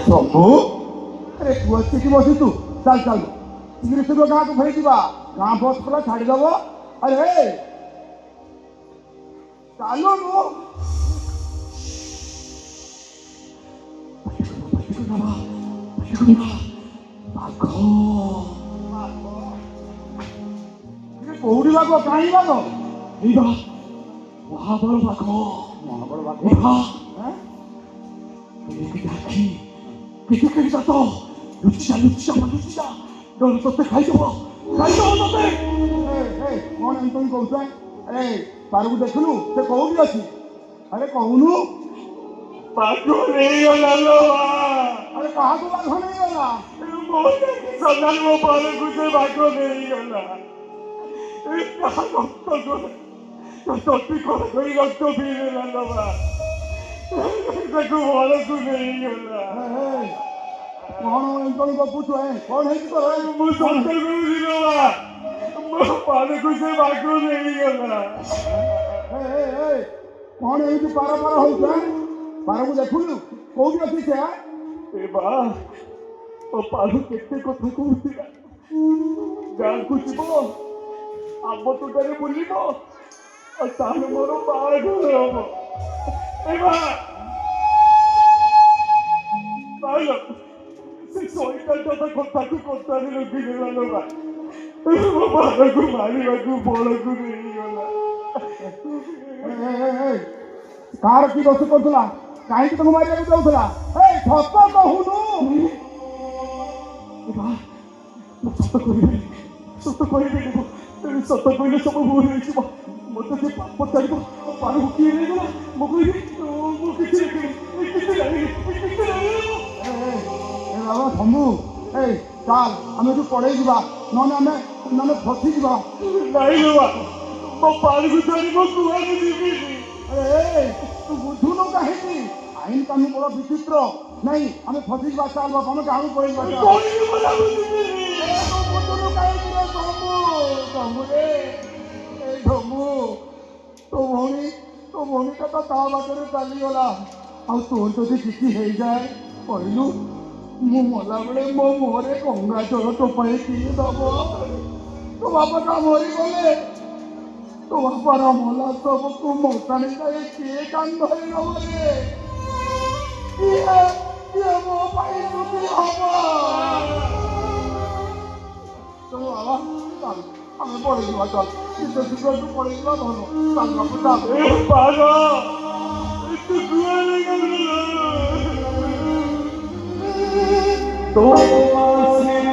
ପ୍ରଭୁ ଆରେ ତୁ ଆସିକି ବସିଛୁ ଚାଲ ଚାଲ ଶୀଘ୍ର ଶୀଘ୍ର ଗାଁକୁ ଫେରିଯିବା ଗାଁ ବସ୍ ପୁରା ଛାଡ଼ିଦେବ ଆରେ ଚାଲୁନୁ କୋଉଠି ବାଘ କାହିଁ ବାଘ ଏଇବା ମହାବଳ ବାଘ ମହାବଳ ବାଘ ଏଇବା ଆଁ? ଆଖି କେତେ ଦାତ ଲୁଚିଆ ଡର ତତେ ଖାଇଦବ ତତେ କଣ ଏମିତି କହୁଛ ଆରେ ପାରକୁ ଦେଖିଲୁ ସେ କୋଉଠି ଅଛି ଆରେ କହୁନୁ ବାଘ ନେଇଗଲା ଲୋ ମା। ଆରେ କାହାକୁ ବାଘ ନେଇଗଲା ସଦାନ ମୋ ପାଲକୁ ସେ ବାଘ ନେଇଗଲା ତୋଟି କଣ କରି ରକ୍ତ ପିଇଦେଲା ଲୋ ମା। ତାକୁ ଭଲକୁ ନେଇଗଲା। କଣ ଏମିତି ଗପୁଛୁ କଣ ହେଇଛି ତୋର ମୁଁ ସତ୍ୟ କହୁଛି ଲୋ ମା। ମୋ ପାଲକୁ ସେ ବାଘ ନେଇଗଲା। କଣ ଏମିତି ପାର ହଉଛ ପାରକୁ ଦେଖୁଛୁ କୋଉଠି ଅଛି ସେ ଏ ବା ମୋ ପାଲ କେତେ କଥା କହୁଥିଲା ଗାଁକୁ ଯିବ ଆମ୍ବ ତୋଟାରେ ବୁଲିବ ଆଉ ତାହେଲେ ମୋର ବାହାଘର ହବ। ଏ ମା ପାଲ ସେ ଶୈତାନ କଥାକୁ କଥାରେ ରଖିଦେଲା ଲୋ ମା। ମୋ ପାଲକୁ ମାରିବାକୁ ବଳକୁ ନେଇଗଲା। କାହାର କି ଦୋଷ କରୁଥିଲା କାହିଁକି ତାକୁ ମାରିବାକୁ ଯାଉଥିଲା ସତ କହୁନୁ ସତ କହିବି ସତ କହିଲେ ସବୁ ଭୁଲ ହେଇଯିବ। ମତେ ସେ ପଚାରିବ ପାଲକୁ କିଏ ନେଇଗଲା ମୁଁ କହିବି ମୁଁ କିଛି ଜାଣିନି। ବାବା ଶମ୍ଭୁ ଚାଲ ଆମେ ଏଠୁ ପଳେଇ ଯିବା ନହେଲେ ଫସିଯିବା ନାଇଁ ଲୋ ମୋ ପାଲକୁ ଛାଡ଼ି ମୋ କୁଆଡ଼େ ଯିବିନି। ତୁ ବୁଝୁନୁ କାହିଁକି ଆଇନ କାନୁନ ବଡ଼ ବିଚିତ୍ର ନାଇଁ ଆମେ ଫସିଯିବା ଚାଲ ବାପା ଆମେ ଗାଁକୁ ପଳେଇଯିବା ବୁଝୁନୁ କାହିଁକି ଶମ୍ଭୁ ତୋ ଭଉଣୀଟା ତ ତା ବାଟରେ ଚାଲିଗଲା ଆଉ ତୋର ଯଦି କିଛି ହେଇଯାଏ କହିଲୁ ମୁଁ ମଲାବେଳେ ମୋ ମୁହଁରେ ଗଙ୍ଗା ଜଳ ତୋ ପାଇଁ କିଏ ଦବ ତୋ ବାପାଟା ମରିଗଲେ ତୋ ବାପାର ମଲା ସବୁକୁ ମଶାଣି ଯାଏ କିଏ କାନ୍ଦ ନବ କିଏ ମୋ ପାଇଁ ଦୁଃଖୀ ହବ ବାବା ଆମେ ପଳେଇଯିବା ଚାଲ ଶୀଘ୍ର ପଳେଇଯିବା ଭଲ ପାଲ ତୁ କୁଆଡ଼େ ଗଲୁ? ତୋ ଆସିଲା